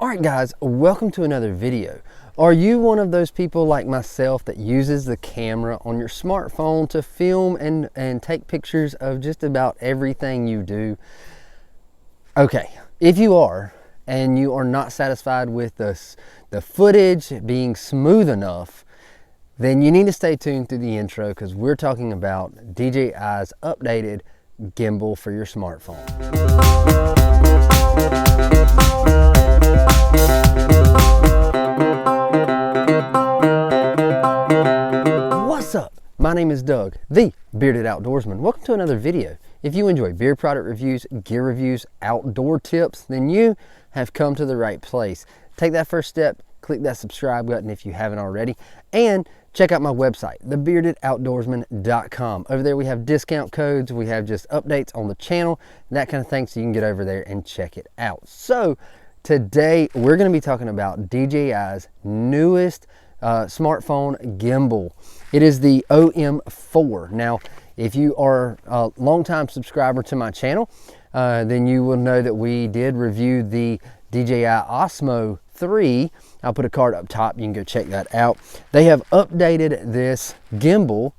Alright guys, welcome to another video. Are you one of those people like myself that uses the camera on your smartphone to film and take pictures of just about everything you do? Okay, if you are, and you are not satisfied with the footage being smooth enough, then you need to stay tuned through the intro because we're talking about DJI's updated gimbal for your smartphone. What's up? My name is Doug, the Bearded Outdoorsman. Welcome to another video. If you enjoy beard product reviews, gear reviews, outdoor tips, then you have come to the right place. Take that first step, click that subscribe button if you haven't already, and check out my website, thebeardedoutdoorsman.com. Over there we have discount codes, we have just updates on the channel, that kind of thing, so you can get over there and check it out. So today we're going to be talking about DJI's newest smartphone gimbal. It is the OM4. Now, if you are a longtime subscriber to my channel, then you will know that we did review the DJI OSMO 3. I'll put a card up top, you can go check that out. They have updated this gimbal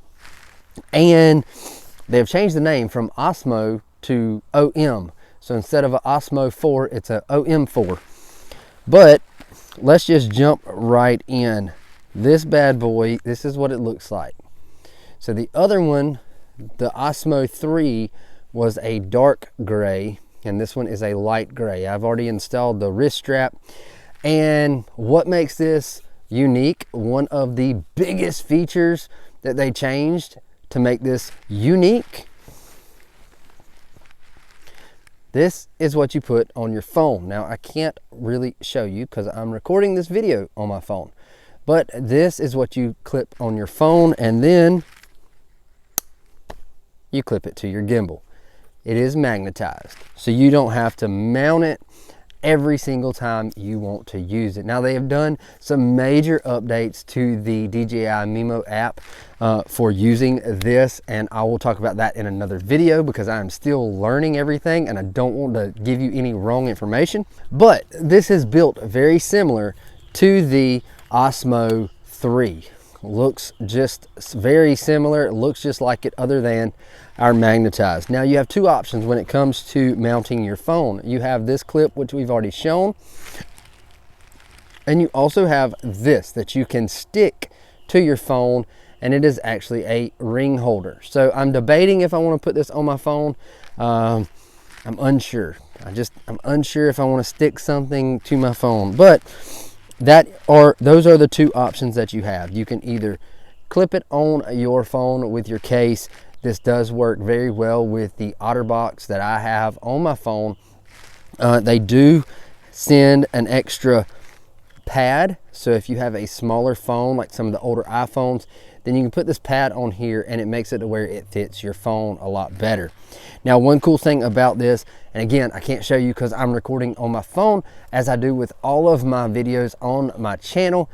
and they have changed the name from OSMO to OM. So instead of an OSMO 4, it's a OM4. But let's just jump right in. This bad boy, this is what it looks like. So the other one, the OSMO 3, was a dark gray, and this one is a light gray. I've already installed the wrist strap. And what makes this unique, one of the biggest features that they changed to make this unique, this is what you put on your phone. Now, I can't really show you because I'm recording this video on my phone, but this is what you clip on your phone and then you clip it to your gimbal. It is magnetized, so you don't have to mount it every single time you want to use it. Now, they have done some major updates to the DJI Mimo app for using this, and I will talk about that in another video because I'm still learning everything and I don't want to give you any wrong information. But this is built very similar to the OSMO 3. Looks just very similar. It looks just like it, other than our magnetized. Now, you have two options when it comes to mounting your phone. You have this clip, which we've already shown, and you also have this that you can stick to your phone, and it is actually a ring holder. So I'm debating if I want to put this on my phone. I'm unsure. I'm unsure if I want to stick something to my phone, but those are the two options that you have. You can either clip it on your phone with your case. This does work very well with the OtterBox that I have on my phone. They do send an extra pad, so if you have a smaller phone like some of the older iPhones, then you can put this pad on here and it makes it to where it fits your phone a lot better. Now, one cool thing about this, and again, I can't show you because I'm recording on my phone as I do with all of my videos on my channel.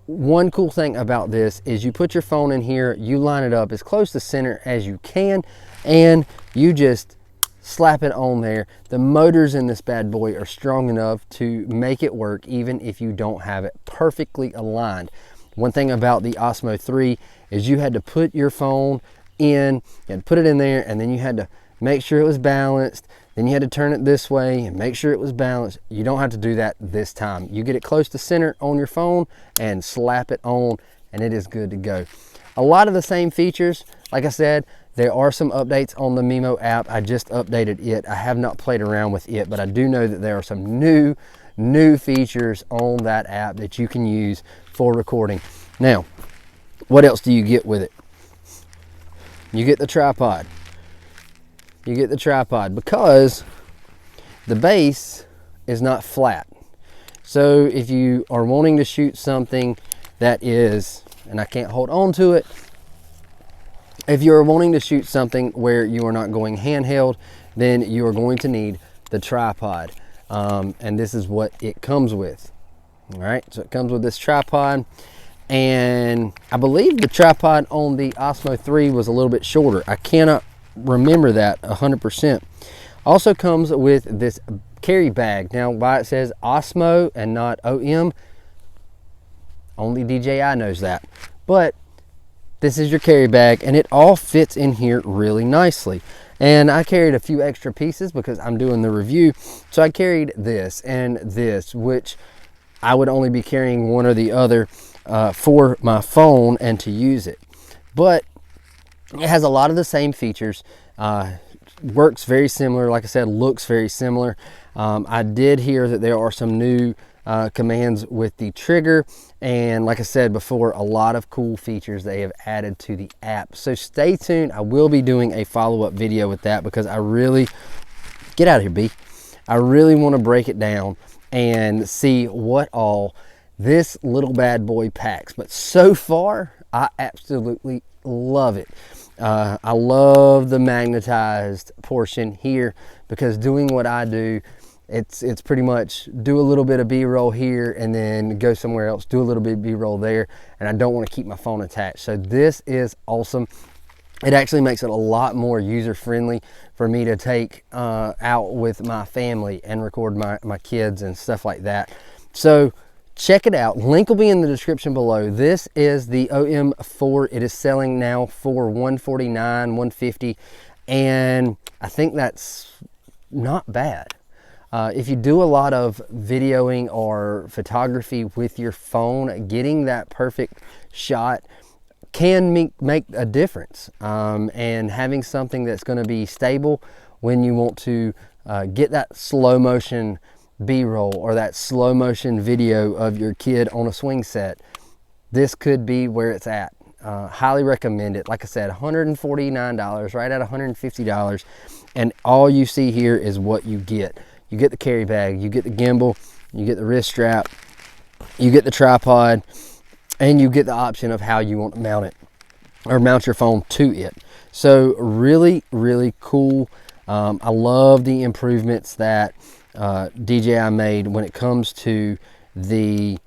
One cool thing about this is you put your phone in here, you line it up as close to center as you can, and you just slap it on there. The motors in this bad boy are strong enough to make it work even if you don't have it perfectly aligned. One thing about the OSMO 3 is you had to put your phone in, you had to put it in there, and then you had to make sure it was balanced. Then you had to turn it this way and make sure it was balanced. You don't have to do that this time. You get it close to center on your phone and slap it on, and it is good to go. A lot of the same features. Like I said, there are some updates on the Mimo app. I just updated it. I have not played around with it, but I do know that there are some new features on that app that you can use for recording. Now, what else do you get with it? You get the tripod. You get the tripod because the base is not flat. So if you are wanting to shoot something that is, and I can't hold on to it, if you're wanting to shoot something where you are not going handheld, then you are going to need the tripod. And this is what it comes with. All right, so it comes with this tripod, and I believe the tripod on the OSMO 3 was a little bit shorter. I cannot remember that 100%. Also comes with this carry bag. Now, why it says OSMO and not OM, only DJI knows that. But this is your carry bag, and it all fits in here really nicely. And I carried a few extra pieces because I'm doing the review. So I carried this and this, which I would only be carrying one or the other for my phone and to use it. But it has a lot of the same features. Works very similar. Like I said, looks very similar. I did hear that there are some new commands with the trigger, and like I said before, a lot of cool features they have added to the app. So stay tuned. I will be doing a follow-up video with that because I really, get out of here, B. I really want to break it down and see what all this little bad boy packs. But so far, I absolutely love it. I love the magnetized portion here because doing what I do, it's pretty much do a little bit of B-roll here and then go somewhere else, do a little bit of B-roll there, and I don't want to keep my phone attached. So this is awesome. It actually makes it a lot more user-friendly for me to take out with my family and record my kids and stuff like that. So check it out. Link will be in the description below. This is the OM4. It is selling now for $149, $150, and I think that's not bad. If you do a lot of videoing or photography with your phone, getting that perfect shot can make a difference. And having something that's going to be stable when you want to get that slow motion B-roll or that slow motion video of your kid on a swing set, this could be where it's at. Highly recommend it. Like I said, $149, right at $150, and all you see here is what you get. You get the carry bag, you get the gimbal, you get the wrist strap, you get the tripod, and you get the option of how you want to mount it or mount your phone to it. So really, really cool. I love the improvements that DJI made when it comes to the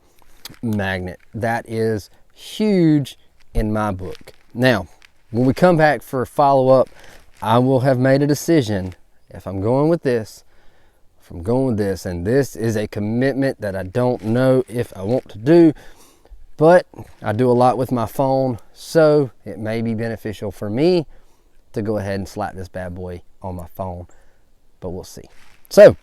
magnet. That is huge in my book. Now, when we come back for a follow-up, I will have made a decision if I'm going with this, and this is a commitment that I don't know if I want to do, but I do a lot with my phone, so it may be beneficial for me to go ahead and slap this bad boy on my phone, but we'll see. So,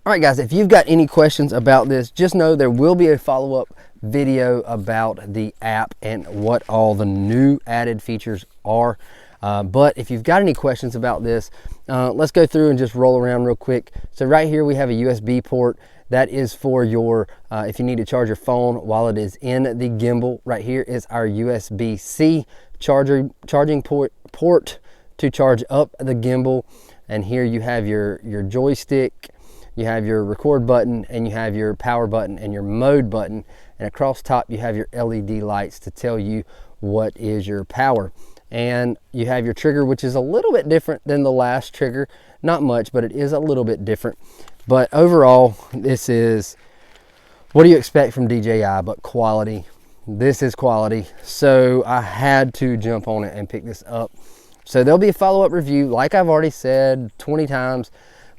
all right, guys, if you've got any questions about this, just know there will be a follow-up video about the app and what all the new added features are. But if you've got any questions about this, let's go through and just roll around real quick. So right here we have a USB port. That is for your, if you need to charge your phone while it is in the gimbal. Right here is our USB-C charging port to charge up the gimbal. And here you have your joystick, you have your record button, and you have your power button and your mode button. And across top you have your LED lights to tell you what is your power. And you have your trigger, which is a little bit different than the last trigger. Not much, but it is a little bit different. But overall, this is, what do you expect from DJI but quality? This is quality. So I had to jump on it and pick this up. So there'll be a follow-up review, like I've already said 20 times.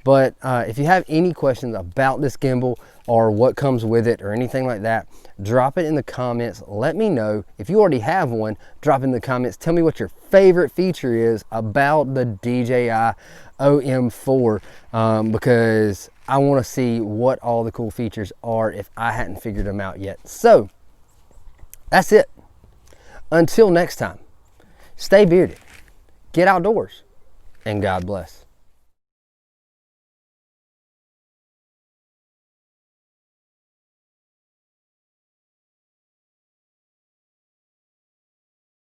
But if you have any questions about this gimbal or what comes with it or anything like that, drop it in the comments. Let me know. If you already have one, drop it in the comments. Tell me what your favorite feature is about the DJI OM4, because I want to see what all the cool features are if I hadn't figured them out yet. So that's it. Until next time, stay bearded, get outdoors, and God bless.